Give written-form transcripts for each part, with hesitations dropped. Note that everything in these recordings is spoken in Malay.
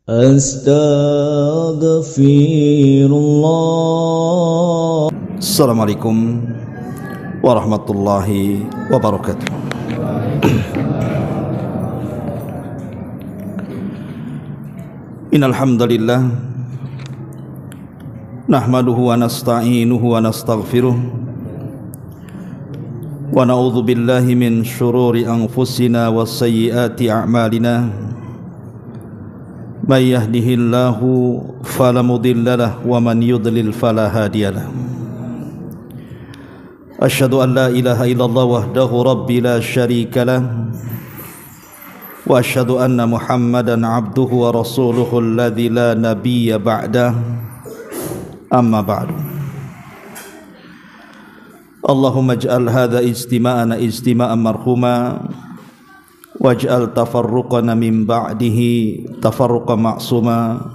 Astaghfirullah. Assalamualaikum warahmatullahi wabarakatuh. Innal hamdalillah nahmaduhu wa nasta'inuhu wa nastaghfiruh wa na'udzu billahi min syururi anfusina wa sayyiati a'malina. May yahdihillahu fala mudilla lahu wa man yudlil fala hadiyalah. Asyhadu an la ilaha illallah wahdahu rabbi la syarika lah wa asyhadu anna Muhammadan abduhu wa rasuluhu alladzi la nabiyya ba'dah. Amma ba'du. Allahumma ij'al hadza istima'ana istima'an marhuma waj'al tafarruqana min ba'dihi tafarruqan ma'suma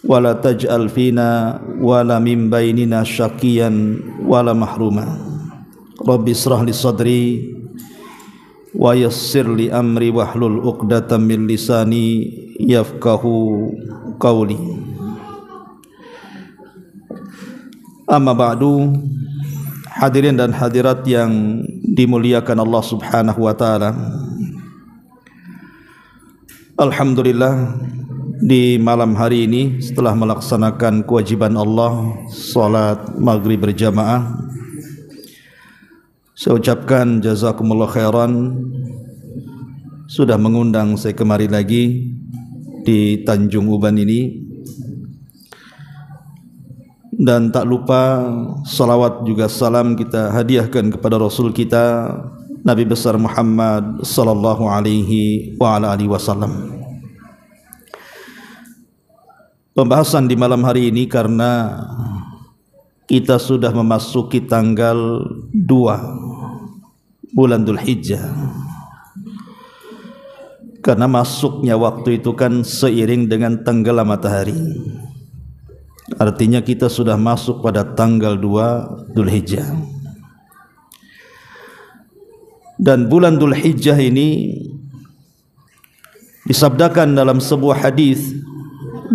wa la taj'al fina wala min bainina syaqiyan wala mahruma. Rabbi israh li sadri wa yassir li amri wahlul 'uqdatam min lisani yafqahu qawli. Amma ba'du. Hadirin dan hadirat yang dimuliakan Allah Subhanahu wa taala. Alhamdulillah, di malam hari ini setelah melaksanakan kewajiban Allah salat maghrib berjamaah, saya ucapkan jazakumullah khairan sudah mengundang saya kemari lagi di Tanjung Uban ini. Dan tak lupa salawat juga salam kita hadiahkan kepada Rasul kita Nabi besar Muhammad sallallahu alaihi wa ala alihi wasallam. Pembahasan di malam hari ini karena kita sudah memasuki tanggal 2 bulan Dzulhijjah. Karena masuknya waktu itu kan seiring dengan tenggelam matahari. Artinya kita sudah masuk pada tanggal 2 Dzulhijjah. Dan bulan Dzulhijjah ini disabdakan dalam sebuah hadis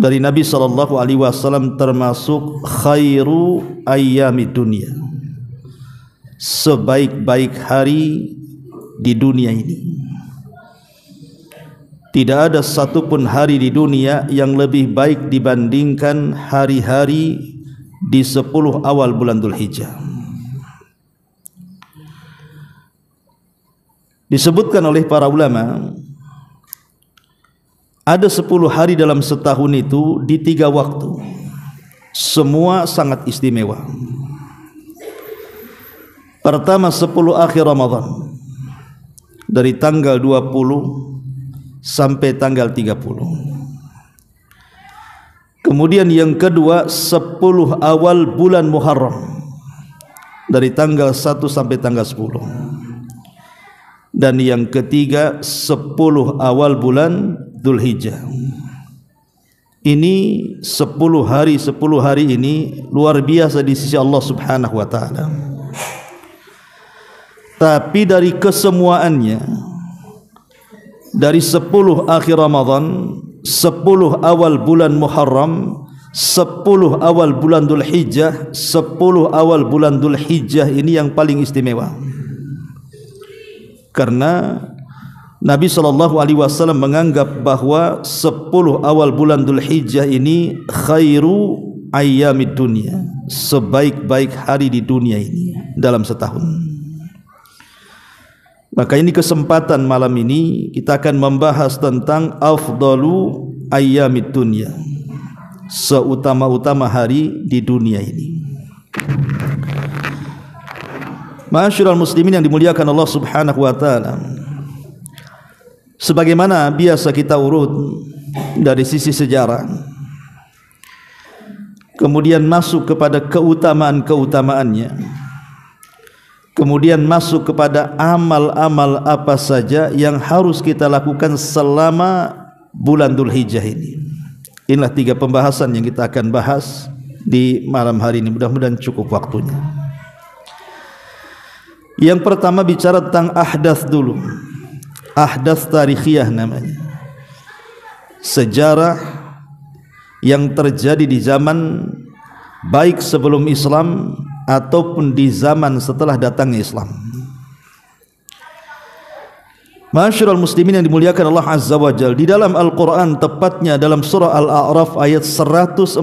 dari Nabi sallallahu alaihi wasallam termasuk khairu ayyamid dunya, sebaik-baik hari di dunia ini. Tidak ada satupun hari di dunia yang lebih baik dibandingkan hari-hari di 10 awal bulan Dzulhijjah. Disebutkan oleh para ulama, ada 10 hari dalam setahun itu di 3 waktu. Semua sangat istimewa. Pertama 10 akhir Ramadan, dari tanggal 20 sampai tanggal 30. Kemudian yang kedua 10 awal bulan Muharram, dari tanggal 1 sampai tanggal 10. Dan yang ketiga 10 awal bulan Dzulhijjah. Ini 10 hari ini luar biasa di sisi Allah Subhanahu wa taala. Tapi dari kesemuaannya, dari 10 akhir Ramadan, 10 awal bulan Muharram, 10 awal bulan Dzulhijjah, 10 awal bulan Dzulhijjah ini yang paling istimewa. Karena Nabi SAW menganggap bahwa 10 awal bulan Dzulhijjah ini khairu ayyamid dunya, sebaik-baik hari di dunia ini dalam setahun. Maka ini kesempatan malam ini kita akan membahas tentang afdalu ayyamid dunya, seutama-utama hari di dunia ini. Ma'asyiral muslimin yang dimuliakan Allah Subhanahu wa taala, sebagaimana biasa kita urut dari sisi sejarah, kemudian masuk kepada keutamaan-keutamaannya, kemudian masuk kepada amal-amal apa saja yang harus kita lakukan selama bulan Dzulhijjah ini. Inilah 3 pembahasan yang kita akan bahas di malam hari ini. Mudah-mudahan cukup waktunya. Yang pertama bicara tentang ahdath dulu. Ahdath tarikhiyah namanya. sejarah yang terjadi di zaman baik sebelum Islam ataupun di zaman setelah datangnya Islam. Ma'asyiral muslimin yang dimuliakan Allah Azza wa Jalla, di dalam Al-Quran, tepatnya dalam surah Al-A'raf ayat 142,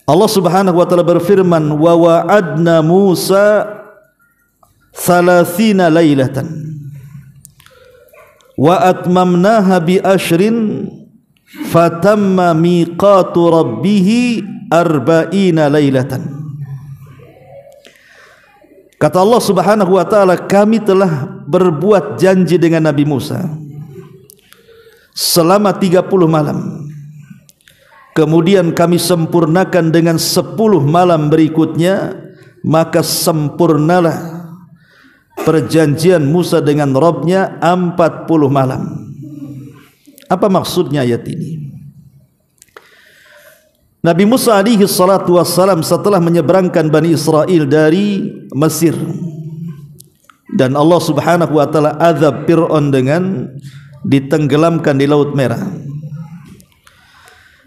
Allah Subhanahu wa taala berfirman, wa wa'adna Musa 30 lailatan wa atmamnaha bi ashrin fatamma miqatu rabbih 40 lailatan. Kata Allah Subhanahu wa taala, kami telah berbuat janji dengan Nabi Musa selama 30 malam. Kemudian kami sempurnakan dengan 10 malam berikutnya, maka sempurnalah perjanjian Musa dengan Rabb-Nya 40 malam. Apa maksudnya ayat ini? Nabi Musa alaihi salatu wassalam setelah menyeberangkan Bani Israel dari Mesir, dan Allah Subhanahu wa taala azab Fir'aun dengan ditenggelamkan di Laut Merah.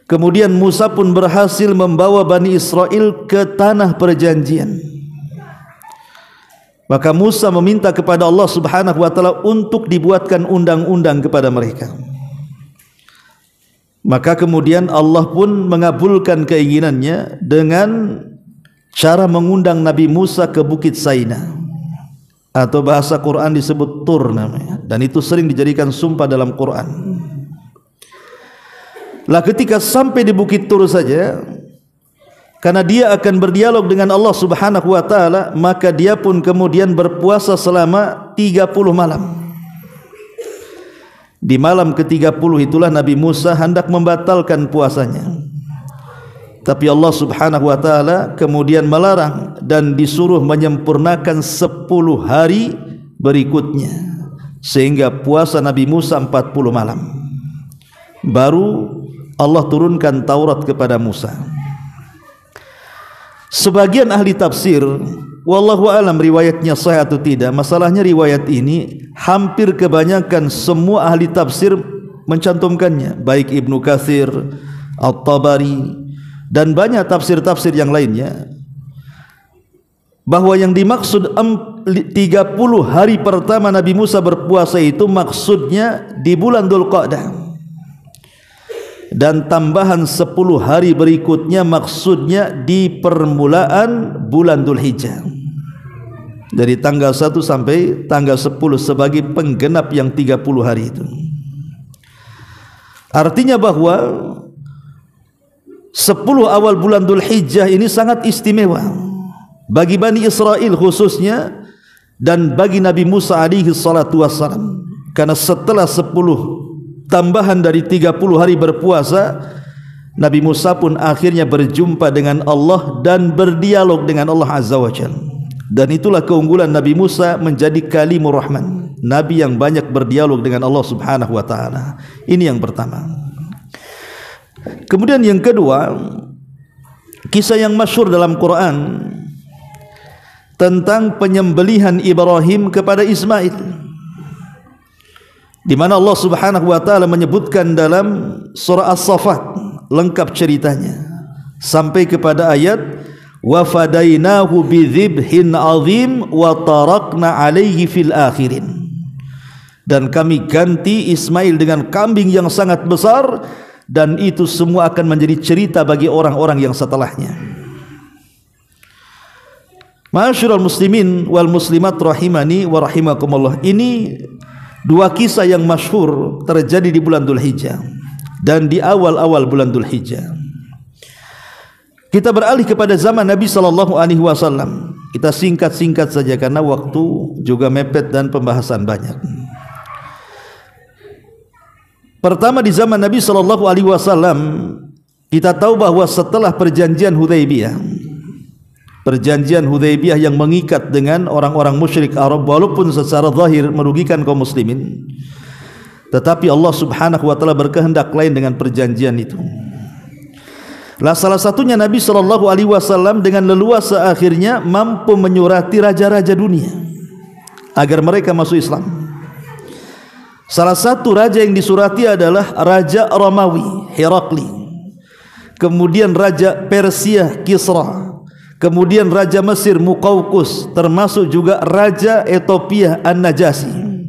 Kemudian Musa pun berhasil membawa Bani Israel ke tanah perjanjian. Maka Musa meminta kepada Allah Subhanahu wa taala untuk dibuatkan undang-undang kepada mereka. Maka kemudian Allah pun mengabulkan keinginannya dengan cara mengundang Nabi Musa ke Bukit Saina, atau bahasa Quran disebut Tur namanya, dan itu sering dijadikan sumpah dalam Quran. Lah ketika sampai di Bukit Tur saja, karena dia akan berdialog dengan Allah Subhanahu wa taala, maka dia pun kemudian berpuasa selama 30 malam. Di malam ke-30 itulah Nabi Musa hendak membatalkan puasanya, tapi Allah Subhanahu wa taala kemudian melarang dan disuruh menyempurnakan 10 hari berikutnya, sehingga puasa Nabi Musa 40 malam. Baru Allah turunkan Taurat kepada Musa. Sebagian ahli tafsir, wallahu alam riwayatnya sahih atau tidak, masalahnya riwayat ini hampir kebanyakan semua ahli tafsir mencantumkannya, baik Ibnu Katsir, At-Tabari, dan banyak tafsir-tafsir yang lainnya, bahwa yang dimaksud 30 hari pertama Nabi Musa berpuasa itu maksudnya di bulan Dzulqa'dah, dan tambahan 10 hari berikutnya maksudnya di permulaan bulan Dzulhijjah, dari tanggal 1 sampai tanggal 10 sebagai penggenap yang 30 hari itu. Artinya bahwa 10 awal bulan Dzulhijjah ini sangat istimewa bagi Bani Israel khususnya, dan bagi Nabi Musa alaihi salatu wassalam, karena setelah 10 tambahan dari 30 hari berpuasa, Nabi Musa pun akhirnya berjumpa dengan Allah dan berdialog dengan Allah Azza wa Jalla. Dan itulah keunggulan Nabi Musa menjadi kalimur rahman, nabi yang banyak berdialog dengan Allah Subhanahu wa taala. Ini yang pertama. Kemudian yang kedua, kisah yang masyhur dalam Quran tentang penyembelihan Ibrahim kepada Ismail, di mana Allah Subhanahu wa taala menyebutkan dalam surah As-Saffat lengkap ceritanya sampai kepada ayat wa fadainahu bidzibhin azim wa tarakna alaihi fil akhirin, dan kami ganti Ismail dengan kambing yang sangat besar, dan itu semua akan menjadi cerita bagi orang-orang yang setelahnya. Ma'asyiral muslimin wal muslimat rahimani wa rahimakumullah, ini dua kisah yang masyhur terjadi di bulan Dzulhijjah dan di awal-awal bulan Dzulhijjah. Kita beralih kepada zaman Nabi sallallahu alaihi wasallam. Kita singkat-singkat saja karena waktu juga mepet dan pembahasan banyak. Pertama, di zaman Nabi sallallahu alaihi wasallam, kita tahu bahwa setelah perjanjian Hudaybiyah, perjanjian Hudaybiyah yang mengikat dengan orang-orang musyrik Arab, walaupun secara zahir merugikan kaum muslimin, tetapi Allah Subhanahu wa taala berkehendak lain dengan perjanjian itu. Lah salah satunya Nabi sallallahu alaihi wasallam dengan leluasa akhirnya mampu menyurati raja-raja dunia agar mereka masuk Islam. Salah satu raja yang disurati adalah Raja Romawi, Herakli. Kemudian Raja Persia, Kisra. Kemudian Raja Mesir, Muqawqus. Termasuk juga Raja Ethiopia, An-Najasyi.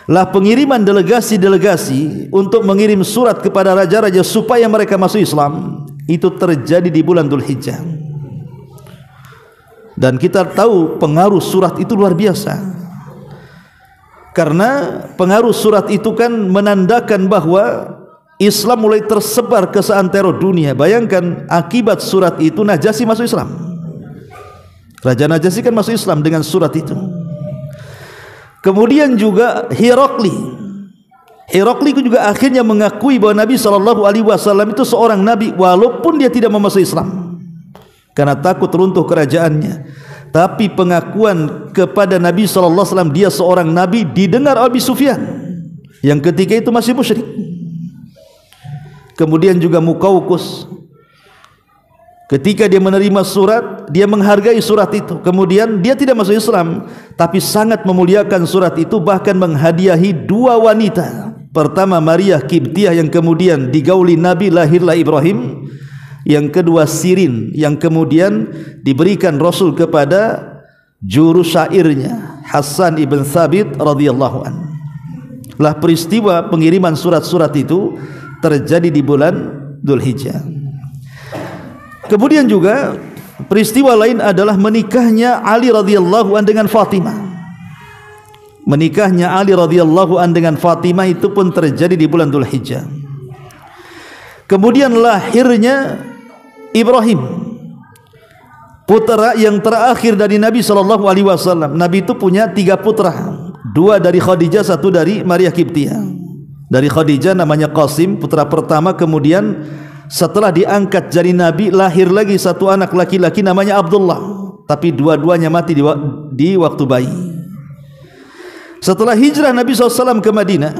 Lah pengiriman delegasi-delegasi untuk mengirim surat kepada raja-raja supaya mereka masuk Islam, itu terjadi di bulan Dzulhijjah. Dan kita tahu pengaruh surat itu luar biasa. Karena pengaruh surat itu kan menandakan bahwa Islam mulai tersebar ke seantero dunia. Bayangkan akibat surat itu Najasyi masuk Islam. Raja Najasyi kan masuk Islam dengan surat itu. Kemudian juga Herakli itu juga akhirnya mengakui bahwa Nabi SAW itu seorang Nabi, walaupun dia tidak memasuk Islam karena takut runtuh kerajaannya. Tapi pengakuan kepada Nabi SAW dia seorang Nabi didengar Abi Sufyan yang ketika itu masih musyrik. Kemudian juga Muqawqus, ketika dia menerima surat, dia menghargai surat itu. Kemudian dia tidak masuk Islam, tapi sangat memuliakan surat itu, bahkan menghadiahi dua wanita. Pertama Maria Kibtiyah yang kemudian digauli Nabi, lahirlah Ibrahim. Yang kedua Sirin yang kemudian diberikan Rasul kepada juru syairnya Hasan ibn Thabit radhiyallahu an. Lah peristiwa pengiriman surat-surat itu terjadi di bulan Dzulhijjah. Kemudian juga peristiwa lain adalah menikahnya Ali radhiyallahu an dengan Fatimah. Menikahnya Ali radhiyallahu an dengan Fatimah itu pun terjadi di bulan Dzulhijjah. Kemudian lahirnya Ibrahim, putra yang terakhir dari Nabi SAW. Nabi itu punya 3 putra, 2 dari Khadijah, 1 dari Maria Kibtiyah. Dari Khadijah namanya Qasim, putra pertama. Kemudian setelah diangkat jadi Nabi, lahir lagi 1 anak laki-laki namanya Abdullah, tapi dua-duanya mati di waktu bayi. Setelah hijrah Nabi SAW ke Madinah,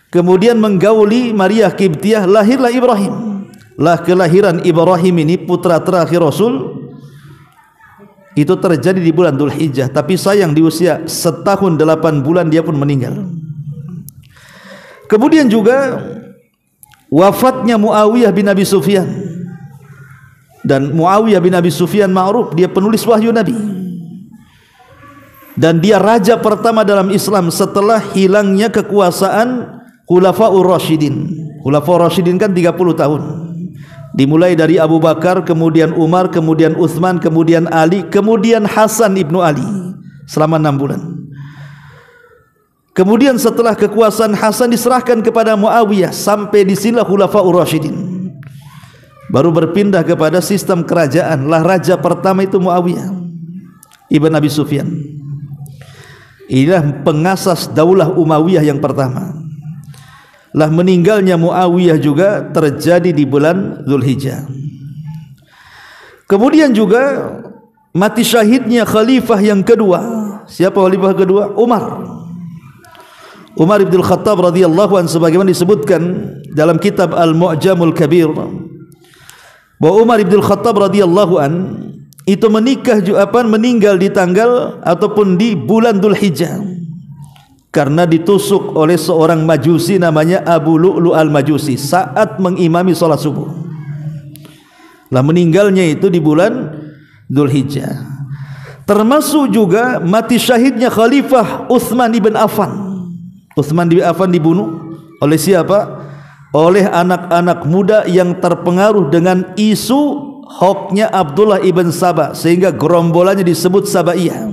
kemudian menggauli Maria Kibtiyah, lahirlah Ibrahim. Lah kelahiran Ibrahim ini putra terakhir Rasul itu terjadi di bulan Dzulhijjah, tapi sayang di usia 1 tahun 8 bulan dia pun meninggal. Kemudian juga wafatnya Muawiyah bin Abi Sufyan. Dan Muawiyah bin Abi Sufyan ma'ruf, dia penulis wahyu Nabi. Dan dia raja pertama dalam Islam setelah hilangnya kekuasaan Khulafaur Rasyidin. Khulafaur Rasyidin kan 30 tahun. Dimulai dari Abu Bakar, kemudian Umar, kemudian Utsman, kemudian Ali, kemudian Hasan ibnu Ali selama 6 bulan. Kemudian setelah kekuasaan Hasan diserahkan kepada Muawiyah, sampai di sinilah Khulafaur Rasyidin. Baru berpindah kepada sistem kerajaan. Lah raja pertama itu Muawiyah ibn Abi Sufyan. Inilah pengasas daulah Umayyah yang pertama. Lah meninggalnya Muawiyah juga terjadi di bulan Dzulhijjah. Kemudian juga mati syahidnya khalifah yang kedua. Siapa khalifah kedua? Umar bin Khattab radhiyallahu anhu, sebagaimana disebutkan dalam kitab Al-Mu'jamul Kabir bahwa Umar bin Khattab radhiyallahu anhu itu meninggal di tanggal ataupun di bulan Dzulhijjah karena ditusuk oleh seorang majusi namanya Abu Lu'lu al-Majusi saat mengimami salat subuh. Lah meninggalnya itu di bulan Dzulhijjah. Termasuk juga mati syahidnya Khalifah Utsman ibn Affan. Utsman bin Affan dibunuh oleh siapa? Oleh anak-anak muda yang terpengaruh dengan isu hoknya Abdullah ibn Saba, sehingga gerombolannya disebut Sabaiyah.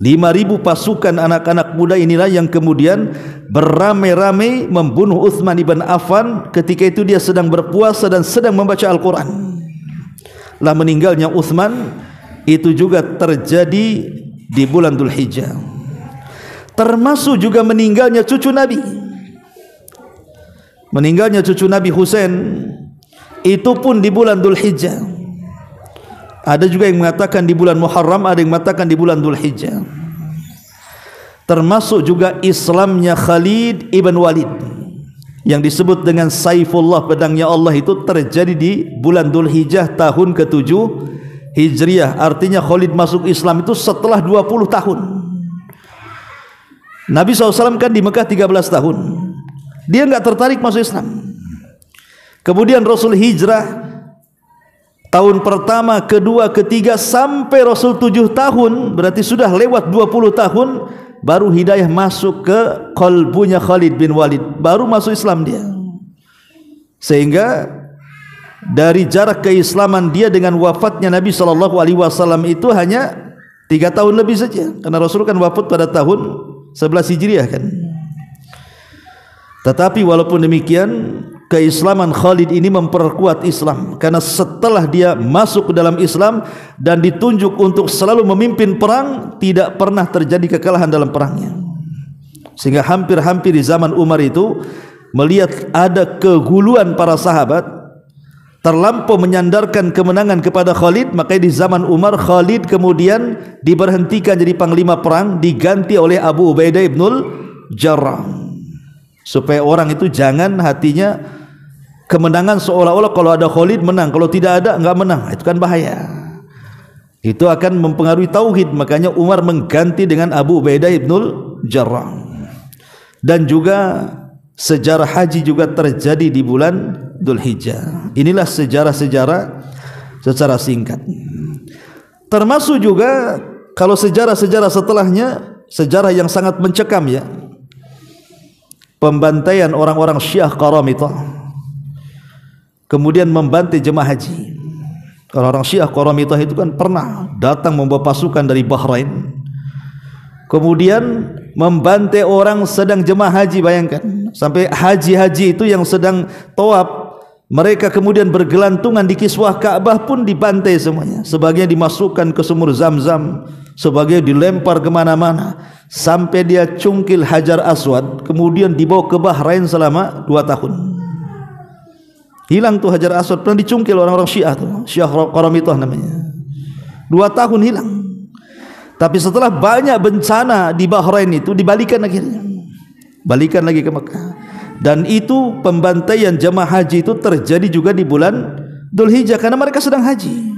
5.000 pasukan anak-anak muda inilah yang kemudian beramai-ramai membunuh Utsman ibn Affan ketika itu dia sedang berpuasa dan sedang membaca Al-Quran. Lah meninggalnya Utsman itu juga terjadi di bulan Dzulhijjah. Termasuk juga meninggalnya cucu Nabi. Meninggalnya cucu Nabi Husain itu pun di bulan Dzulhijjah. Ada juga yang mengatakan di bulan Muharram, ada yang mengatakan di bulan Dzulhijjah. Termasuk juga Islamnya Khalid ibn Walid yang disebut dengan Saifullah, pedangnya Allah, itu terjadi di bulan Dzulhijjah tahun ke-7 Hijriah. Artinya Khalid masuk Islam itu setelah 20 tahun. Nabi SAW kan di Mekah 13 tahun. Dia enggak tertarik masuk Islam. Kemudian Rasul hijrah tahun pertama, kedua, ketiga sampai Rasul 7 tahun, berarti sudah lewat 20 tahun baru hidayah masuk ke qalbunya Khalid bin Walid, baru masuk Islam dia. Sehingga dari jarak keislaman dia dengan wafatnya Nabi SAW itu hanya 3 tahun lebih saja, karena Rasul kan wafat pada tahun 11 Hijriah kan. Tetapi walaupun demikian, keislaman Khalid ini memperkuat Islam, karena setelah dia masuk ke dalam Islam dan ditunjuk untuk selalu memimpin perang, tidak pernah terjadi kekalahan dalam perangnya. Sehingga hampir-hampir di zaman Umar itu melihat ada keguluhan para sahabat, terlampau menyandarkan kemenangan kepada Khalid, maka di zaman Umar Khalid kemudian diberhentikan jadi panglima perang, diganti oleh Abu Ubaidah ibnul Jarrah, supaya orang itu jangan hatinya kemenangan seolah-olah kalau ada Khalid menang, kalau tidak ada enggak menang. Itu kan bahaya, itu akan mempengaruhi tauhid. Makanya Umar mengganti dengan Abu Ubaidah ibnul Jarrah. Dan juga sejarah haji juga terjadi di bulan Dzulhijjah. Inilah sejarah-sejarah secara singkat. Termasuk juga kalau sejarah-sejarah setelahnya, sejarah yang sangat mencekam ya, pembantaian orang-orang Syiah Qaramitah, kemudian membantai jemaah haji. Orang-orang Syiah Qaramitah itu kan pernah datang membawa pasukan dari Bahrain, kemudian membantai orang sedang jemaah haji. Bayangkan, sampai haji-haji itu yang sedang tawaf, mereka kemudian bergelantungan di kiswah Ka'bah pun dibantai semuanya. Sebagian dimasukkan ke sumur Zam-Zam, sebagian dilempar kemana-mana, sampai dia cungkil Hajar Aswad, kemudian dibawa ke Bahrain selama 2 tahun. Hilang tuh Hajar Aswad, pernah dicungkil orang-orang Syiah tuh, Syiah Qaramitah namanya. 2 tahun hilang. Tapi setelah banyak bencana di Bahrain itu dibalikan akhirnya, balikan lagi ke Mekah. Dan itu pembantaian jemaah haji itu terjadi juga di bulan Dzulhijjah, karena mereka sedang haji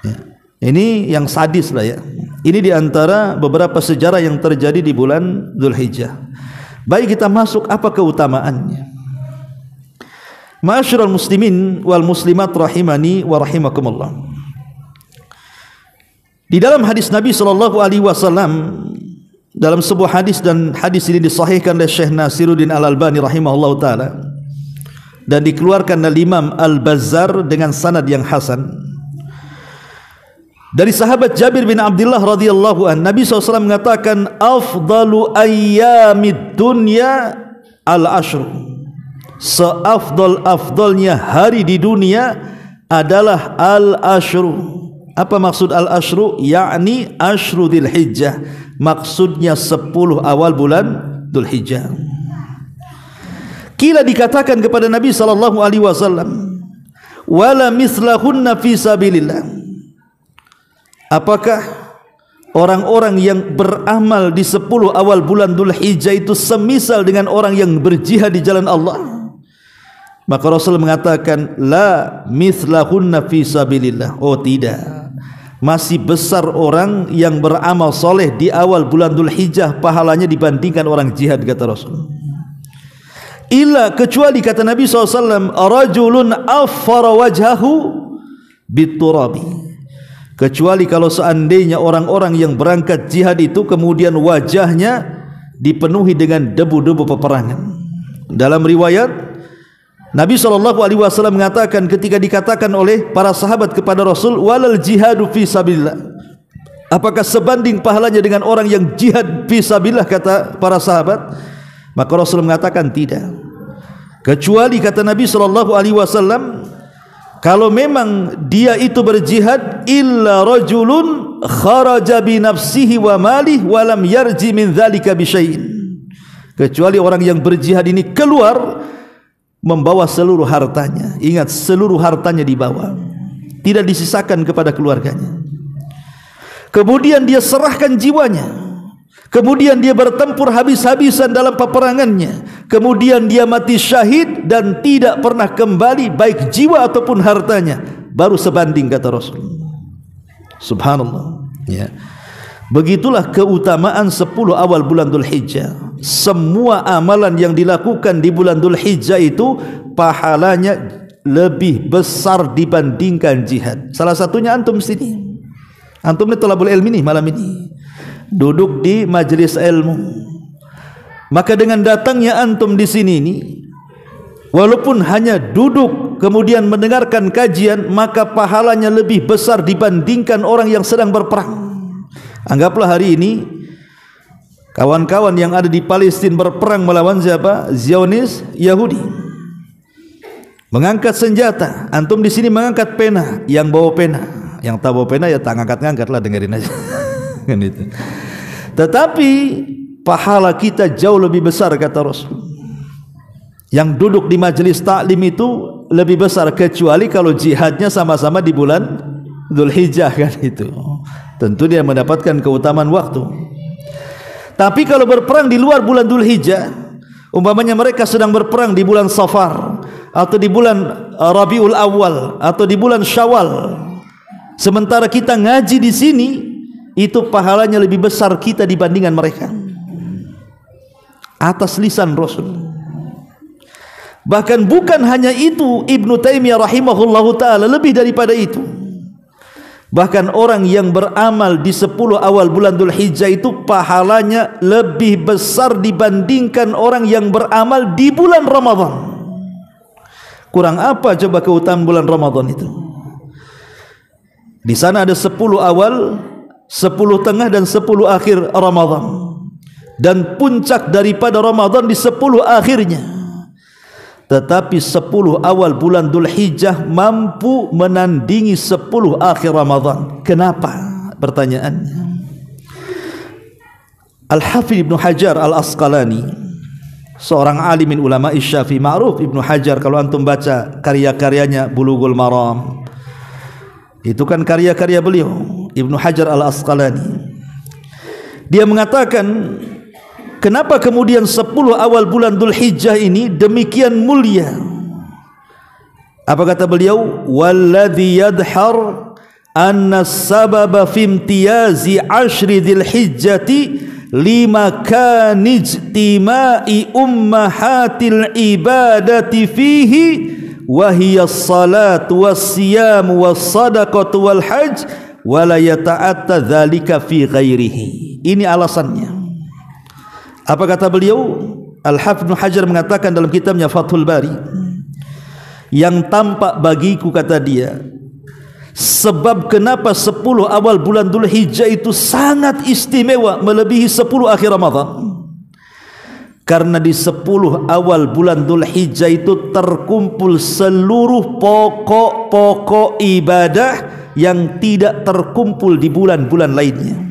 ya. Ini yang sadis lah ya. Ini diantara beberapa sejarah yang terjadi di bulan Dzulhijjah. Baik, kita masuk apa keutamaannya. Ma'asyiral muslimin wal muslimat rahimani wa rahimakumullah. Di dalam hadis Nabi SAW, dalam sebuah hadis, dan hadis ini disahihkan oleh Syekh Nasiruddin Al-Albani rahimahullah ta'ala, dan dikeluarkan oleh Imam Al-Bazzar dengan sanad yang hasan, dari sahabat Jabir bin Abdullah radhiyallahu anhu, Nabi SAW mengatakan, afdalu ayyamid dunya al-ashru, seafdal-afdalnya hari di dunia adalah al-ashru. Apa maksud al-ashru? Yakni ashru Dzulhijjah, maksudnya 10 awal bulan Dzulhijjah. Kila dikatakan kepada Nabi SAW, wala mislahunna fi sabilillah, apakah orang-orang yang beramal di 10 awal bulan Dzulhijjah itu semisal dengan orang yang berjihad di jalan Allah? Maka Rasul mengatakan, la mithlahunna fi sabilillah. Oh tidak, masih besar orang yang beramal soleh di awal bulan Dzulhijjah pahalanya dibandingkan orang jihad, kata Rasul. Illa, kecuali kata Nabi SAW, rajulun affara wajhahu biturabi, kecuali kalau seandainya orang-orang yang berangkat jihad itu kemudian wajahnya dipenuhi dengan debu-debu peperangan. Dalam riwayat, Nabi SAW mengatakan ketika dikatakan oleh para sahabat kepada Rasul, walal jihadu fi sabilillah, apakah sebanding pahalanya dengan orang yang jihad fi sabilillah, kata para sahabat. Maka Rasul mengatakan tidak, kecuali kata Nabi SAW, kalau memang dia itu berjihad, illa rajulun kharaja bi nafsihi wa malih wa lam yarji min dzalika bi syai'in, kecuali orang yang berjihad ini keluar membawa seluruh hartanya. Ingat, seluruh hartanya dibawa, tidak disisakan kepada keluarganya. Kemudian dia serahkan jiwanya, kemudian dia bertempur habis-habisan dalam peperangannya, kemudian dia mati syahid dan tidak pernah kembali baik jiwa ataupun hartanya, baru sebanding, kata Rasul. Subhanallah ya. Begitulah keutamaan 10 awal bulan Dzulhijjah. Semua amalan yang dilakukan di bulan Dzulhijjah itu pahalanya lebih besar dibandingkan jihad. Salah satunya antum sini. Antum ni thalabul ilmi ni malam ini. Duduk di majlis ilmu. Maka dengan datangnya antum di sini ni, walaupun hanya duduk kemudian mendengarkan kajian, maka pahalanya lebih besar dibandingkan orang yang sedang berperang. Anggaplah hari ini kawan-kawan yang ada di Palestina berperang melawan siapa? Zionis Yahudi. Mengangkat senjata. Antum di sini mengangkat pena. Yang bawa pena, yang tak bawa pena ya tak ngangkat-ngangkat lah, dengerin aja. Kan itu. Tetapi pahala kita jauh lebih besar kata Rasul. Yang duduk di majelis taklim itu lebih besar, kecuali kalau jihadnya sama-sama di bulan Dzulhijjah kan itu. Tentu dia mendapatkan keutamaan waktu. Tapi kalau berperang di luar bulan Dzulhijjah, umpamanya mereka sedang berperang di bulan Safar atau di bulan Rabiul Awal atau di bulan Syawal, sementara kita ngaji di sini, itu pahalanya lebih besar kita dibandingkan mereka. Atas lisan Rasul. Bahkan bukan hanya itu, Ibnu Taimiyah rahimahullahu ta'ala, lebih daripada itu. Bahkan orang yang beramal di 10 awal bulan Dzulhijjah itu pahalanya lebih besar dibandingkan orang yang beramal di bulan Ramadan. Kurang apa coba keutamaan bulan Ramadan itu? Di sana ada 10 awal, 10 tengah dan 10 akhir Ramadan. Dan puncak daripada Ramadan di 10 akhirnya. Tetapi 10 awal bulan Dzulhijjah mampu menandingi 10 akhir Ramadan. Kenapa? Pertanyaannya. Al-Hafidz Ibnu Hajar Al-Asqalani, seorang alimin ulama Syafi'i ma'ruf. Ibnu Hajar, kalau antum baca karya-karyanya Bulughul Maram, itu kan karya-karya beliau, Ibnu Hajar Al-Asqalani. Dia mengatakan, kenapa kemudian 10 awal bulan Dzulhijjah ini demikian mulia? Apa kata beliau? Walladzi yadhhar anna sababa fi imtiyazi 'ashri Dzulhijjati lima kan ijtima'i ummahatil ibadati fihi wa hiya as-salat was-siyam was-sadaqatu wal hajj wa la yata'atta dzalika fi ghairihi. Ini alasannya. Apa kata beliau? Al-Hafidz Ibnu Hajar mengatakan dalam kitabnya Fathul Bari, yang tampak bagiku, kata dia, sebab kenapa 10 awal bulan Dzulhijjah itu sangat istimewa melebihi 10 akhir Ramadan, karena di 10 awal bulan Dzulhijjah itu terkumpul seluruh pokok-pokok ibadah yang tidak terkumpul di bulan-bulan lainnya.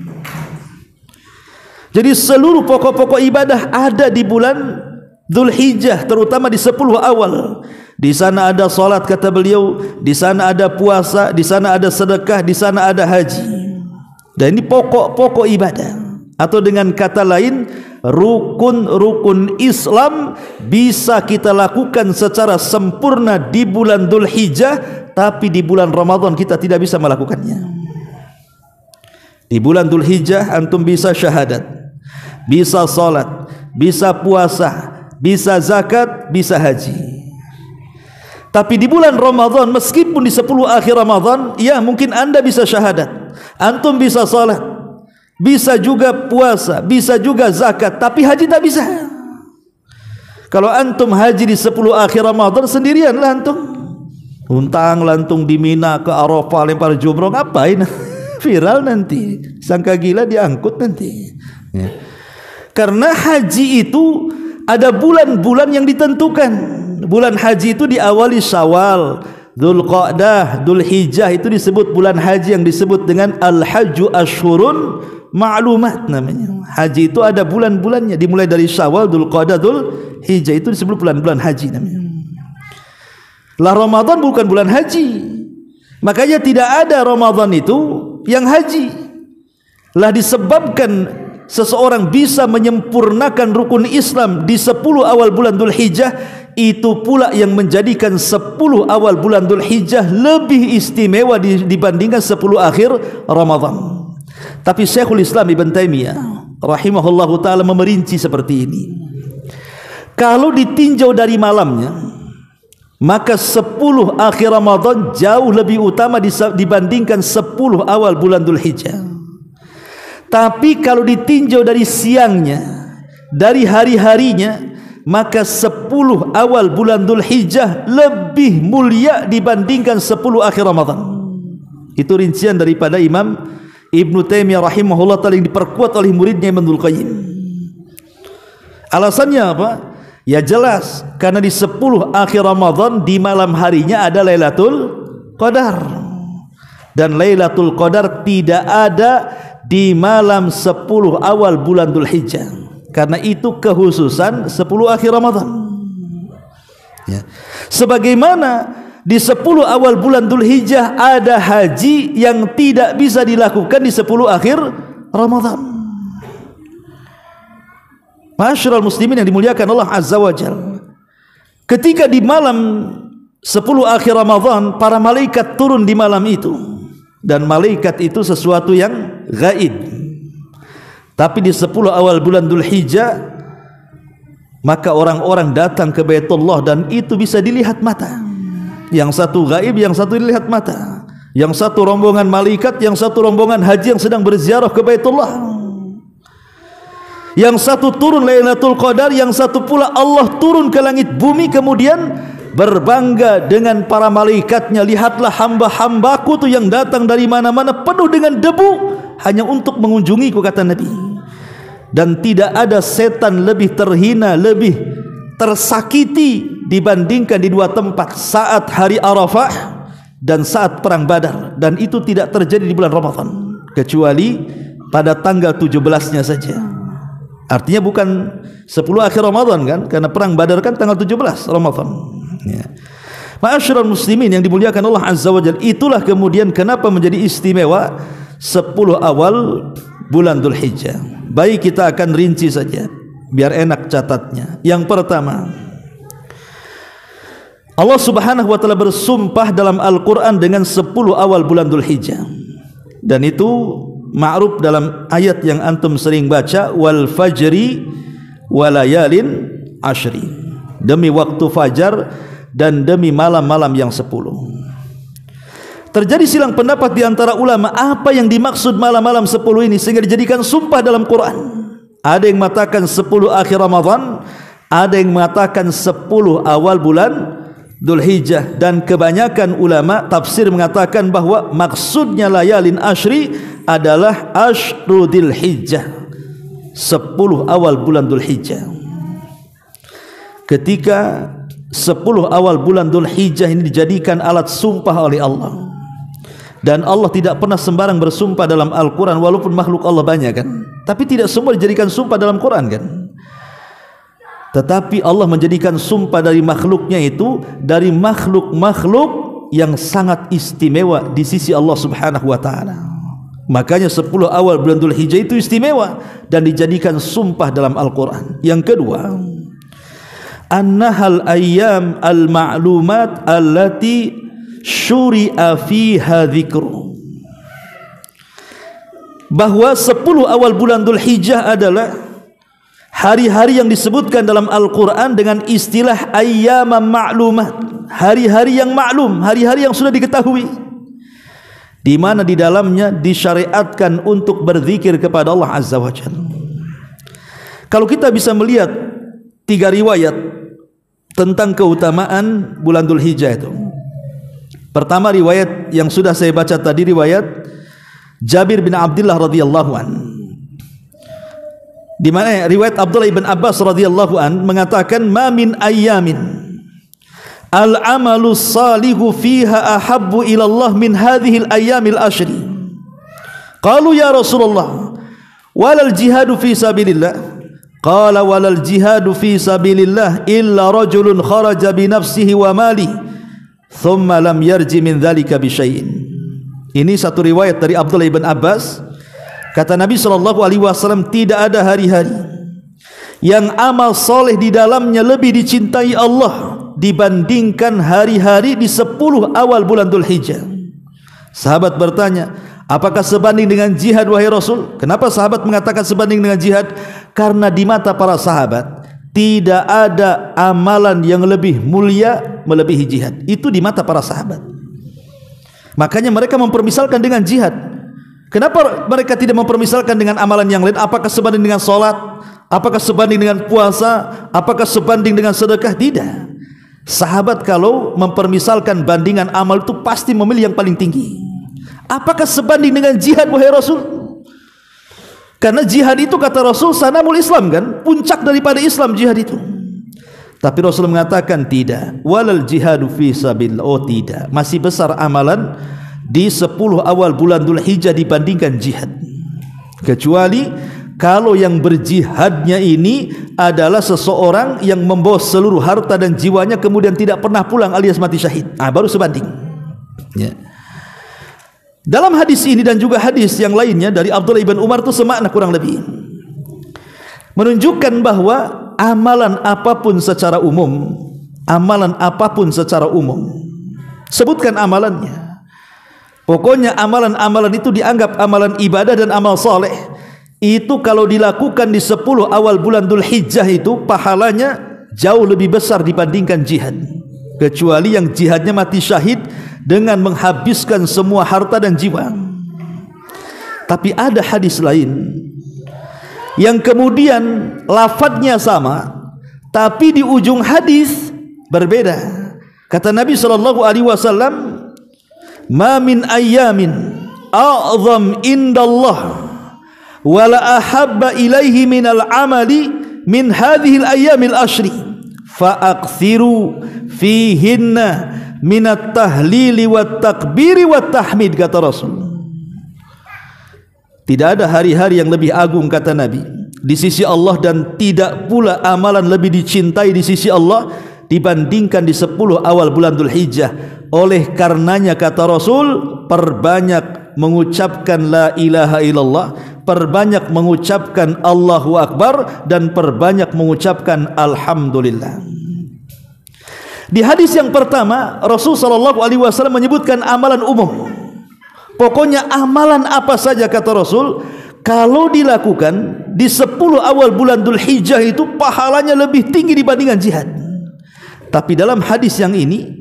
Jadi seluruh pokok-pokok ibadah ada di bulan Dzulhijjah, terutama di 10 awal. Di sana ada salat kata beliau, di sana ada puasa, di sana ada sedekah, di sana ada haji. Dan ini pokok-pokok ibadah. Atau dengan kata lain, rukun-rukun Islam bisa kita lakukan secara sempurna di bulan Dzulhijjah, tapi di bulan Ramadan kita tidak bisa melakukannya. Di bulan Dzulhijjah antum bisa syahadat, bisa salat, bisa puasa, bisa zakat, bisa haji. Tapi di bulan Ramadan, meskipun di 10 akhir Ramadan, ya mungkin anda bisa syahadat, antum bisa salat, bisa juga puasa, bisa juga zakat, tapi haji tak bisa. Kalau antum haji di 10 akhir Ramadan sendirian lah antum, untang lantung di Mina ke Arafah lempar jumroh, ngapain? Viral nanti, sangka gila diangkut nanti ya. Karena haji itu ada bulan-bulan yang ditentukan. Bulan haji itu diawali Syawal, Dzulqa'dah, Dzulhijjah, itu disebut bulan haji yang disebut dengan Al-Hajju Ashhurun Ma'lumat namanya. Haji itu ada bulan-bulannya, dimulai dari Syawal, Dzulqa'dah, Dzulhijjah, itu disebut bulan-bulan haji namanya. Lah Ramadan bukan bulan haji, makanya tidak ada Ramadan itu yang haji. Lah disebabkan seseorang bisa menyempurnakan rukun Islam di 10 awal bulan Dzulhijjah, itu pula yang menjadikan 10 awal bulan Dzulhijjah lebih istimewa dibandingkan 10 akhir Ramadan. Tapi Syekhul Islam Ibn Taimiyah rahimahullahu ta'ala memerinci seperti ini. Kalau ditinjau dari malamnya, maka 10 akhir Ramadan jauh lebih utama dibandingkan 10 awal bulan Dzulhijjah. Tapi kalau ditinjau dari siangnya, dari hari-harinya, maka 10 awal bulan Dzulhijjah lebih mulia dibandingkan 10 akhir Ramadan. Itu rincian daripada Imam Ibnu Taimiyah rahimahullah ta'ala yang diperkuat oleh muridnya Ibnu Qayyim. Alasannya apa? Ya jelas, karena di 10 akhir Ramadan di malam harinya ada Lailatul Qadar. Dan Lailatul Qadar tidak ada di malam 10 awal bulan Dzulhijjah. Karena itu kekhususan 10 akhir Ramadan. Ya. Sebagaimana di 10 awal bulan Dzulhijjah ada haji yang tidak bisa dilakukan di 10 akhir Ramadan. Ma'asyiral muslimin yang dimuliakan Allah Azza wa Jalla, ketika di malam 10 akhir Ramadan para malaikat turun di malam itu, dan malaikat itu sesuatu yang gaib. Tapi di 10 awal bulan Dzulhijjah maka orang-orang datang ke Baitullah dan itu bisa dilihat mata. Yang satu gaib, yang satu dilihat mata. Yang satu rombongan malaikat, yang satu rombongan haji yang sedang berziarah ke Baitullah. Yang satu turun Lailatul Qadar, yang satu pula Allah turun ke langit bumi kemudian berbangga dengan para malaikatnya. Lihatlah hamba-hambaku tuh yang datang dari mana-mana penuh dengan debu hanya untuk mengunjungiku, kata Nabi. Dan tidak ada setan lebih terhina, lebih tersakiti dibandingkan di dua tempat, saat hari Arafah dan saat perang Badar. Dan itu tidak terjadi di bulan Ramadan kecuali pada tanggal 17-nya saja. Artinya bukan 10 akhir Ramadan kan, karena perang Badar kan tanggal 17 Ramadan. Ya. Ma'asyiral muslimin yang dimuliakan Allah Azza wa Jalla, itulah kemudian kenapa menjadi istimewa 10 awal bulan Dzulhijjah. Baik, kita akan rinci saja biar enak catatnya. Yang pertama, Allah Subhanahu wa taala bersumpah dalam Al-Qur'an dengan 10 awal bulan Dzulhijjah. Dan itu ma'ruf dalam ayat yang antum sering baca, wal fajri walayalin ashri, demi waktu fajar dan demi malam-malam yang 10. Terjadi silang pendapat di antara ulama apa yang dimaksud malam-malam 10 ini sehingga dijadikan sumpah dalam Quran. Ada yang mengatakan 10 akhir Ramadan, ada yang mengatakan 10 awal bulan Dzulhijjah, dan kebanyakan ulama tafsir mengatakan bahwa maksudnya layalin ashri adalah Ashru Dzulhijjah, 10 awal bulan Dzulhijjah. Ketika 10 awal bulan Dzulhijjah ini dijadikan alat sumpah oleh Allah, dan Allah tidak pernah sembarang bersumpah dalam Al-Quran, walaupun makhluk Allah banyak kan, tapi tidak semua dijadikan sumpah dalam Quran kan. Tetapi Allah menjadikan sumpah dari makhluknya itu dari makhluk-makhluk yang sangat istimewa di sisi Allah Subhanahu wa ta'ala. Makanya 10 awal bulan Dzulhijjah itu istimewa dan dijadikan sumpah dalam Al-Quran. Yang kedua, annahal ayyam al-ma'lumat allati syuri'a fiha dzikru, bahwa 10 awal bulan Dzulhijjah adalah hari-hari yang disebutkan dalam Al-Quran dengan istilah ayyam ma'lumat, hari-hari yang maklum, hari-hari yang sudah diketahui, di mana di dalamnya disyariatkan untuk berzikir kepada Allah Azza wa Jalla. Kalau kita bisa melihat 3 riwayat tentang keutamaan bulan Dzulhijjah itu. Pertama, riwayat yang sudah saya baca tadi, riwayat Jabir bin Abdullah radhiyallahu an, di mana riwayat Abdullah bin Abbas radhiyallahu an mengatakan, ma min ayyamin al-amalu salihu fiha ahabbu ila Allah min hadhihi al-ayyamil ashri. Qalu ya Rasulullah, walal jihadu fi sabilillah? Qala walal jihadu fi sabilillah illa rajulun kharaja bi nafsihi wa mali thumma lam yarji min dzalika bi syai'in. Ini satu riwayat dari Abdullah bin Abbas. Kata Nabi SAW, tidak ada hari-hari yang amal soleh di dalamnya lebih dicintai Allah dibandingkan hari-hari di 10 awal bulan Dzulhijjah. Sahabat bertanya, Apakah sebanding dengan jihad wahai Rasul? Kenapa sahabat mengatakan sebanding dengan jihad? Karena di mata para sahabat tidak ada amalan yang lebih mulia melebihi jihad. Itu di mata para sahabat. Makanya mereka mempermisalkan dengan jihad. Kenapa mereka tidak mempermisalkan dengan amalan yang lain? Apakah sebanding dengan solat? Apakah sebanding dengan puasa? Apakah sebanding dengan sedekah? Tidak. Sahabat kalau mempermisalkan bandingan amal itu pasti memilih yang paling tinggi. Apakah sebanding dengan jihad wahai Rasul? Karena jihad itu kata Rasul sanamul Islam kan, puncak daripada Islam jihad itu. Tapi Rasul mengatakan tidak. Walal jihadu fi sabilillah. Oh tidak, masih besar amalan di 10 awal bulan Dzulhijjah dibandingkan jihad. Kecuali kalau yang berjihadnya ini adalah seseorang yang membawa seluruh harta dan jiwanya kemudian tidak pernah pulang alias mati syahid. Baru sebanding. Ya. Dalam hadis ini dan juga hadis yang lainnya dari Abdullah ibn Umar itu semakna kurang lebih, menunjukkan bahwa amalan apapun secara umum, sebutkan amalannya. Pokoknya amalan-amalan itu dianggap amalan ibadah dan amal soleh. Itu kalau dilakukan di 10 awal bulan Dzulhijjah itu pahalanya jauh lebih besar dibandingkan jihad. Kecuali yang jihadnya mati syahid dengan menghabiskan semua harta dan jiwa. Tapi ada hadis lain yang kemudian lafadznya sama, tapi di ujung hadis berbeda. Kata Nabi SAW, "Ma min ayyamin a'zam indallah wa la ahabba ilaihi minal amali min hadhihi al-ayyamil ashri fa aqsiru fihinna minat tahlili wat takbiri wat tahmid," kata Rasul. Tidak ada hari-hari yang lebih agung kata Nabi di sisi Allah, dan tidak pula amalan lebih dicintai di sisi Allah dibandingkan di 10 awal bulan Dzulhijjah. Oleh karenanya kata Rasul, perbanyak mengucapkan la ilaha illallah, perbanyak mengucapkan Allahu Akbar, dan perbanyak mengucapkan alhamdulillah. Di hadis yang pertama Rasul SAW menyebutkan amalan umum. Pokoknya amalan apa saja kata Rasul, kalau dilakukan di 10 awal bulan Dzulhijjah itu pahalanya lebih tinggi dibandingkan jihad. Tapi dalam hadis yang ini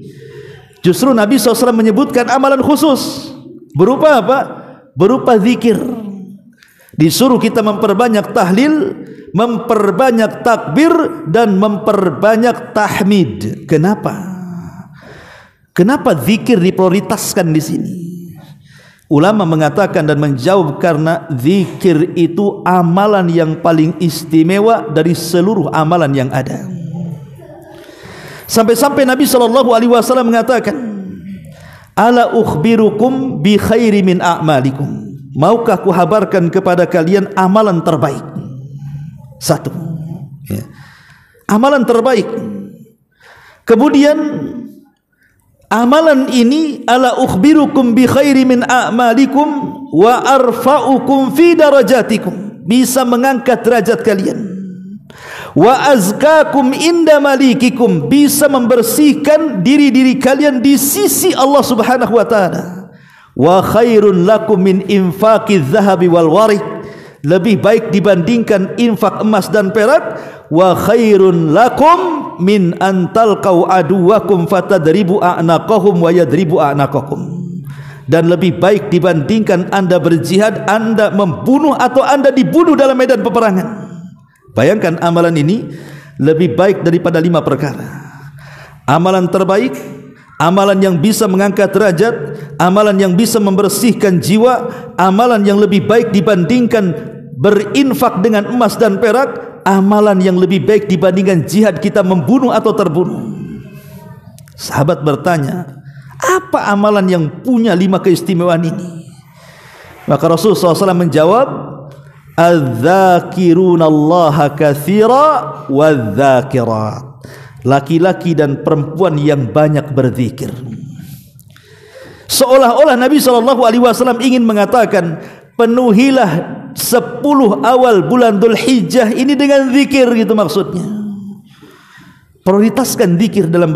justru Nabi SAW menyebutkan amalan khusus. Berupa apa? Berupa zikir. Disuruh kita memperbanyak tahlil, memperbanyak takbir, dan memperbanyak tahmid. Kenapa? Kenapa zikir diprioritaskan di sini? Ulama mengatakan dan menjawab karena zikir itu amalan yang paling istimewa dari seluruh amalan yang ada. Sampai-sampai Nabi SAW mengatakan, "Ala ukhbirukum bi khairi min a'malikum." Maukah ku habarkan kepada kalian amalan terbaik? Satu, ya, amalan terbaik. Kemudian amalan ini, ala ukhbirukum bi khairi min a'malikum wa arfa'ukum fi darajatikum, bisa mengangkat derajat kalian. Wa azkakum inda malikikum, bisa membersihkan diri-diri kalian di sisi Allah Subhanahu wa taala. Wa khairun lakum min infaqiz zahabi wal warid, lebih baik dibandingkan infak emas dan perak. Wa khairun lakum min antalqau aduwakum fatadribu a'naqahum wa yadribu a'naqakum, dan lebih baik dibandingkan anda berjihad, anda membunuh atau anda dibunuh dalam medan peperangan. Bayangkan amalan ini lebih baik daripada 5 perkara. Amalan terbaik, amalan yang bisa mengangkat derajat, amalan yang bisa membersihkan jiwa, amalan yang lebih baik dibandingkan berinfak dengan emas dan perak, amalan yang lebih baik dibandingkan jihad kita membunuh atau terbunuh. Sahabat bertanya, apa amalan yang punya 5 keistimewaan ini? Maka Rasulullah SAW menjawab, "Adz-dzakirunallaha katsira wadz-dzakirat." Laki-laki dan perempuan yang banyak berzikir. Seolah-olah Nabi SAW ingin mengatakan, penuhilah 10 awal bulan Dzulhijjah ini dengan zikir, gitu maksudnya. Prioritaskan zikir dalam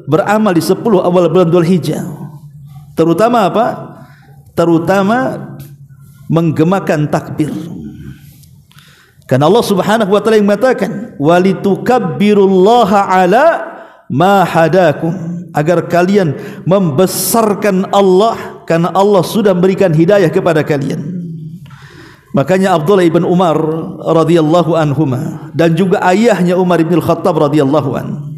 beramal di 10 awal bulan Dzulhijjah. Terutama apa? terutama menggemakan takbir. Karena Allah Subhanahu wa taala yang mengatakan walitukabbirullaha ala ma hadakum, agar kalian membesarkan Allah karena Allah sudah memberikan hidayah kepada kalian. Makanya Abdullah ibn Umar radhiyallahu anhuma dan juga ayahnya Umar ibn Khattab radhiyallahu an,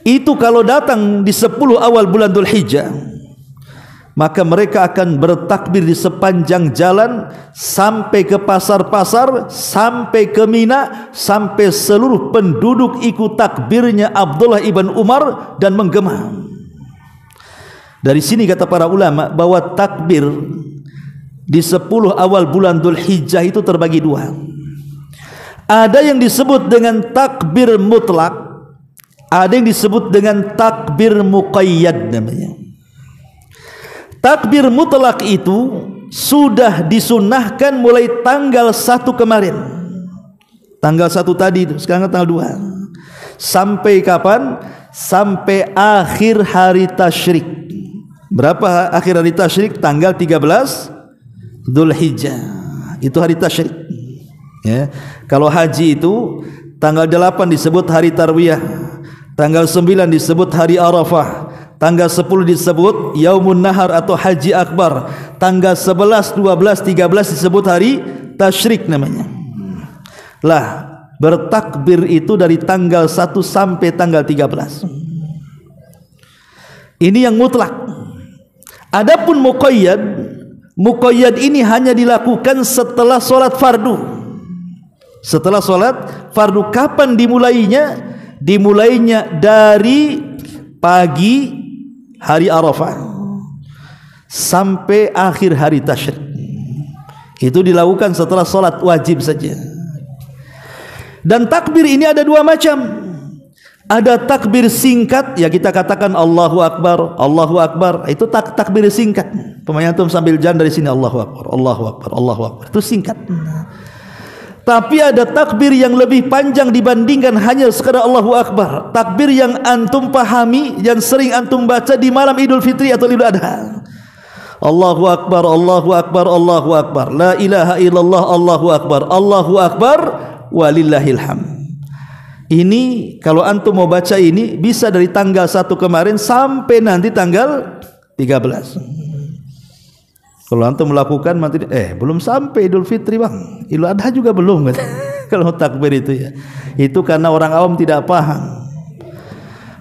itu kalau datang di 10 awal bulan Dzulhijjah, maka mereka akan bertakbir di sepanjang jalan sampai ke pasar-pasar, sampai ke Mina, sampai seluruh penduduk ikut takbirnya Abdullah ibn Umar dan menggema. Dari sini kata para ulama bahwa takbir di 10 awal bulan Dzulhijjah itu terbagi dua. Ada yang disebut dengan takbir mutlak, ada yang disebut dengan takbir muqayyad namanya. Takbir mutlak itu sudah disunnahkan mulai tanggal 1 kemarin. Tanggal 1 tadi itu, sekarang tanggal 2. Sampai kapan? Sampai akhir hari tasyrik. Berapa akhir hari tasyrik? Tanggal 13 Dzulhijjah. Itu hari tasyrik. Ya. Kalau haji itu tanggal 8 disebut hari tarwiyah, tanggal 9 disebut hari Arafah, tanggal 10 disebut Yaumun Nahar atau Haji Akbar, tanggal 11, 12, 13 disebut hari tasyrik namanya. Lah, bertakbir itu dari tanggal 1 sampai tanggal 13. Ini yang mutlak. Adapun muqayyad, muqayyad ini hanya dilakukan setelah solat fardu. Setelah solat fardu. Kapan dimulainya? Dimulainya dari pagi hari Arafah sampai akhir hari tasyrik. Itu dilakukan setelah solat wajib saja. Dan takbir ini ada dua macam. Ada takbir singkat, ya kita katakan Allahu Akbar, Allahu Akbar. Itu takbir singkat. Pemayantum sambil jalan dari sini Allahu Akbar, Allahu Akbar, Allahu Akbar. Itu singkat. Tapi ada takbir yang lebih panjang dibandingkan hanya sekadar Allahu Akbar. Takbir yang antum pahami, yang sering antum baca di malam Idul Fitri atau Idul Adha. Allahu Akbar, Allahu Akbar, Allahu Akbar. La ilaha illallah, Allahu Akbar, Allahu Akbar, walillahil hamd. Ini kalau antum mau baca ini bisa dari tanggal 1 kemarin sampai nanti tanggal 13. Kalau antum melakukan belum sampai Idul Fitri bang, Idul Adha juga belum. Kalau takbir itu ya, itu karena orang awam tidak paham.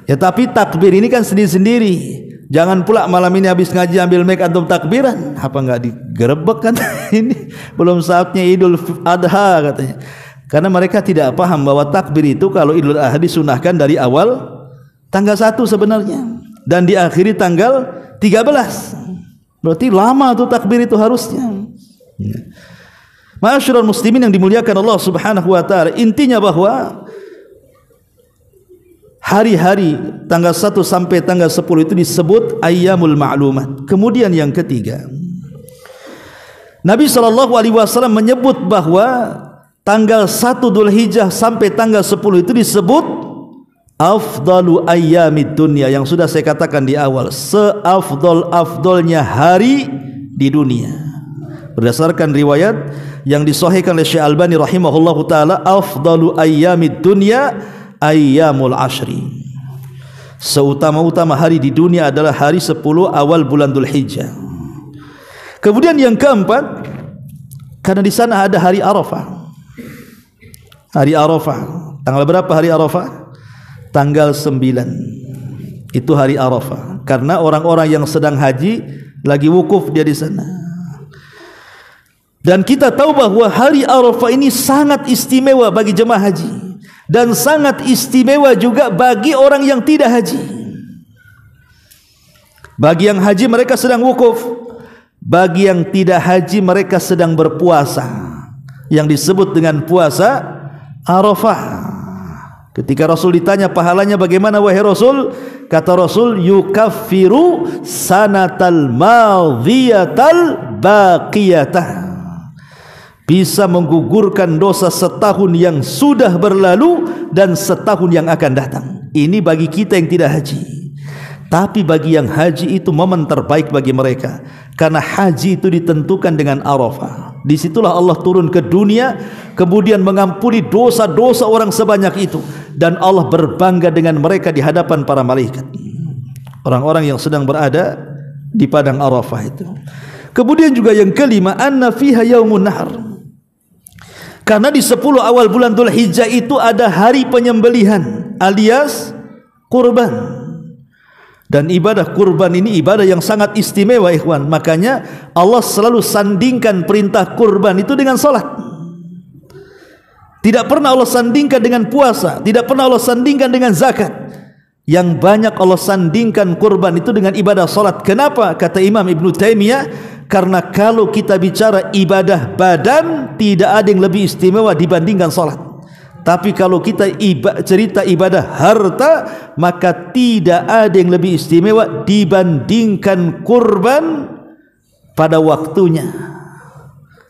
Ya tapi takbir ini kan sendiri-sendiri. Jangan pula malam ini habis ngaji ambil mic antum takbiran, apa enggak digerebek kan? Ini belum saatnya Idul Adha katanya. Karena mereka tidak paham bahwa takbir itu kalau Idul Adha disunahkan dari awal tanggal 1 sebenarnya dan diakhiri tanggal 13. Berarti lama tuh takbir itu harusnya. Ma'asyiral muslimin yang dimuliakan Allah Subhanahu wa taala, intinya bahwa hari-hari tanggal 1 sampai tanggal 10 itu disebut ayyamul ma'lumat. Kemudian yang ketiga, Nabi SAW menyebut bahwa tanggal 1 Dzulhijjah sampai tanggal 10 itu disebut afdalu ayyamid dunya, yang sudah saya katakan di awal, seafdal-afdalnya hari di dunia. Berdasarkan riwayat yang disahihkan oleh Syekh Albani rahimahullahu taala, afdalu ayyamid dunya ayyamul ashri. Seutama-utama hari di dunia adalah hari 10 awal bulan Dzulhijjah. Kemudian yang keempat, karena di sana ada hari Arafah. Hari Arafah, tanggal berapa hari Arafah? Tanggal 9. Itu hari Arafah. Karena orang-orang yang sedang haji lagi wukuf dia di sana. Dan kita tahu bahwa hari Arafah ini sangat istimewa bagi jemaah haji dan sangat istimewa juga bagi orang yang tidak haji. Bagi yang haji mereka sedang wukuf, bagi yang tidak haji mereka sedang berpuasa, yang disebut dengan puasa Arafah. Ketika Rasul ditanya pahalanya bagaimana wahai Rasul, kata Rasul, yukaffiru sanatal madhiyatal baqiyatah, bisa menggugurkan dosa setahun yang sudah berlalu dan setahun yang akan datang. Ini bagi kita yang tidak haji. Tapi bagi yang haji itu momen terbaik bagi mereka, Karena haji itu ditentukan dengan Arafah. Disitulah Allah turun ke dunia, kemudian mengampuni dosa-dosa orang sebanyak itu, dan Allah berbangga dengan mereka di hadapan para malaikat, orang-orang yang sedang berada di padang Arafah itu. Kemudian juga yang kelima, anna fiha yaumun nahar. Karena di 10 awal bulan Dzulhijjah itu ada hari penyembelihan alias kurban. Dan ibadah kurban ini ibadah yang sangat istimewa, ikhwan. Makanya Allah selalu sandingkan perintah kurban itu dengan salat. Tidak pernah Allah sandingkan dengan puasa, tidak pernah Allah sandingkan dengan zakat. Yang banyak Allah sandingkan kurban itu dengan ibadah salat. Kenapa? Kata Imam Ibn Taimiyah, karena kalau kita bicara ibadah badan, tidak ada yang lebih istimewa dibandingkan salat. Tapi kalau kita cerita ibadah harta, maka tidak ada yang lebih istimewa dibandingkan kurban pada waktunya.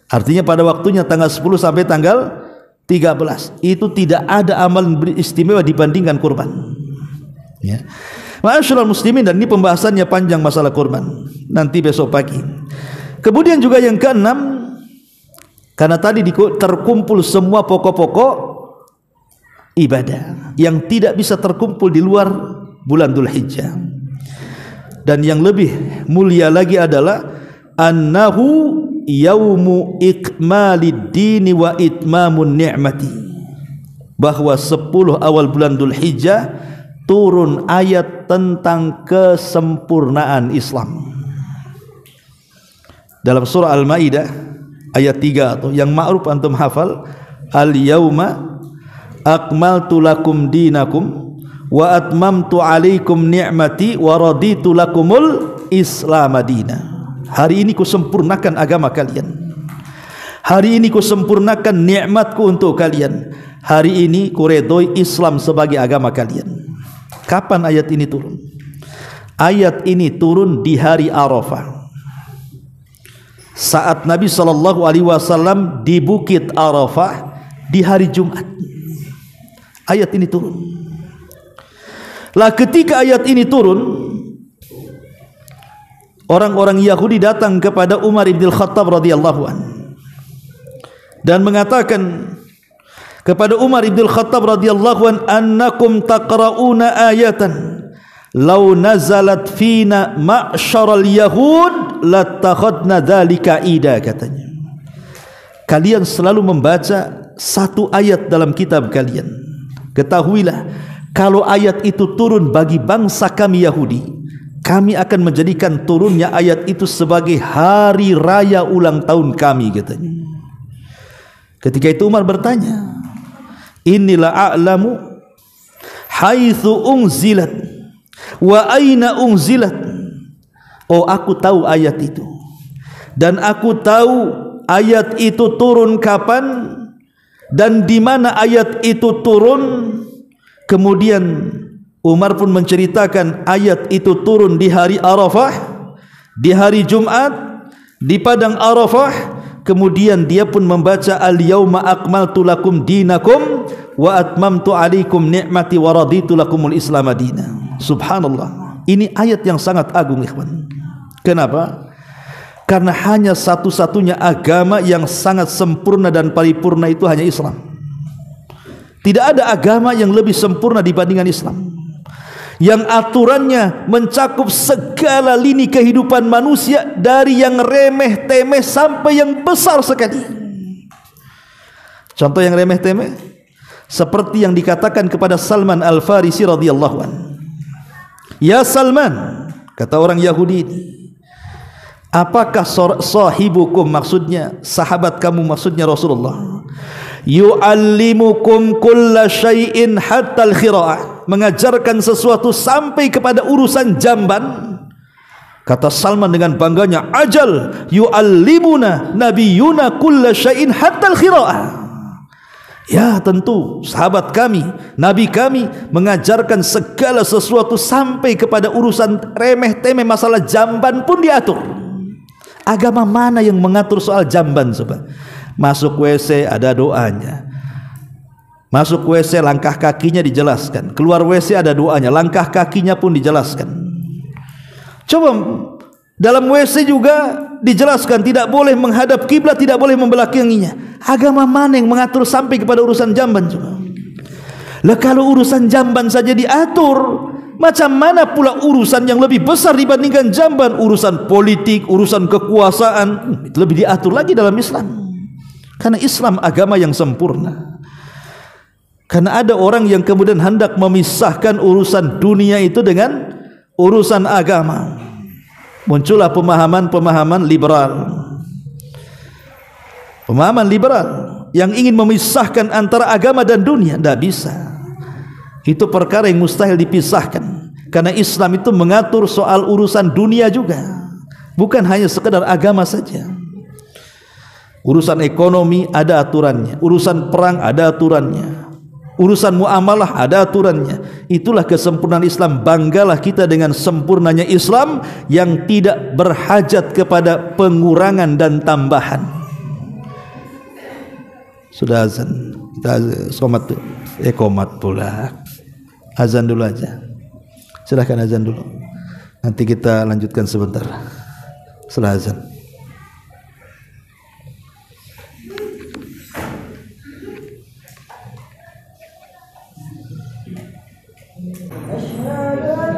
Artinya pada waktunya tanggal 10 sampai tanggal 13. Itu tidak ada amal istimewa dibandingkan kurban. Ya. Ma'asyiral muslimin, dan ini pembahasannya panjang masalah kurban. Nanti besok pagi. Kemudian juga yang keenam, karena tadi terkumpul semua pokok-pokok ibadah yang tidak bisa terkumpul di luar bulan Dzulhijjah. Dan yang lebih mulia lagi adalah annahu yaumu ikmalid dini wa itmamun ni'mati, bahwa 10 awal bulan Dzulhijjah turun ayat tentang kesempurnaan Islam. Dalam surah Al-Maidah ayat 3 atau yang ma'ruf antum hafal, al-yauma akmaltu lakum dinakum wa atmamtu alaikum ni'mati wa raditu lakumul Islam madina. Hari ini kusempurnakan agama kalian. Hari ini kusempurnakan nikmatku untuk kalian. Hari ini kuredoi Islam sebagai agama kalian. Kapan ayat ini turun? Ayat ini turun di hari Arafah. Saat Nabi SAW di Bukit Arafah di hari Jumat. Ayat ini turun. Lah ketika ayat ini turun, orang-orang Yahudi datang kepada Umar ibn Khattab radhiyallahu anhu dan mengatakan kepada Umar ibn Khattab radhiyallahu anhu, annakum taqra'una ayatan law nazalat fina ma'syaral yahud latakhadna dzalika ida, katanya. Kalian selalu membaca satu ayat dalam kitab kalian. Ketahuilah, kalau ayat itu turun bagi bangsa kami Yahudi, kami akan menjadikan turunnya ayat itu sebagai hari raya ulang tahun kami, katanya. Ketika itu Umar bertanya, inilah a'lamu haitsu unzilat wa aina unzilat. Oh, aku tahu ayat itu, dan aku tahu ayat itu turun kapan dan di mana ayat itu turun. Kemudian Umar pun menceritakan ayat itu turun di hari Arafah, di hari Jumat, di padang Arafah. Kemudian dia pun membaca al-yauma akmaltu lakum dinakum wa atmamtu alaikum ni'mati wa raditu lakumul Islam madina. Subhanallah, ini ayat yang sangat agung, ikhwan. Kenapa? Karena hanya satu-satunya agama yang sangat sempurna dan paripurna itu hanya Islam. Tidak ada agama yang lebih sempurna dibandingkan Islam, yang aturannya mencakup segala lini kehidupan manusia, dari yang remeh temeh sampai yang besar sekali. Contoh yang remeh temeh seperti yang dikatakan kepada Salman Al-Farisi radhiyallahu anhu. Ya Salman, kata orang Yahudi ini, apakah sahibukum, maksudnya sahabat kamu, maksudnya Rasulullah, yu'allimukum kulla syai'in hatta al-khira'ah, mengajarkan sesuatu sampai kepada urusan jamban? Kata Salman dengan bangganya, ajal yu'allimuna nabiyuna kulla syai'in hatta al-khira'ah. Ya tentu, sahabat kami, nabi kami mengajarkan segala sesuatu sampai kepada urusan remeh temeh, masalah jamban pun diatur. Agama mana yang mengatur soal jamban? Coba masuk WC ada doanya, masuk WC langkah kakinya dijelaskan, keluar WC ada doanya, langkah kakinya pun dijelaskan. Coba Dalam WC juga dijelaskan tidak boleh menghadap kiblat, tidak boleh membelakanginya. Agama mana yang mengatur sampai kepada urusan jamban juga? Lah kalau urusan jamban saja diatur, macam mana pula urusan yang lebih besar dibandingkan jamban? Urusan politik, urusan kekuasaan, itu lebih diatur lagi dalam Islam. Karena Islam agama yang sempurna. Karena ada orang yang kemudian hendak memisahkan urusan dunia itu dengan urusan agama. Muncullah pemahaman-pemahaman liberal. Pemahaman liberal yang ingin memisahkan antara agama dan dunia. Tidak bisa. Itu perkara yang mustahil dipisahkan. Karena Islam itu mengatur soal urusan dunia juga, bukan hanya sekedar agama saja. Urusan ekonomi ada aturannya, urusan perang ada aturannya, urusan muamalah ada aturannya. Itulah kesempurnaan Islam. Banggalah kita dengan sempurnanya Islam yang tidak berhajat kepada pengurangan dan tambahan. Sudah azan, kita somat tuh. Komat pula. Azan dulu aja. Silahkan azan dulu. Nanti kita lanjutkan sebentar setelah azan. أشهد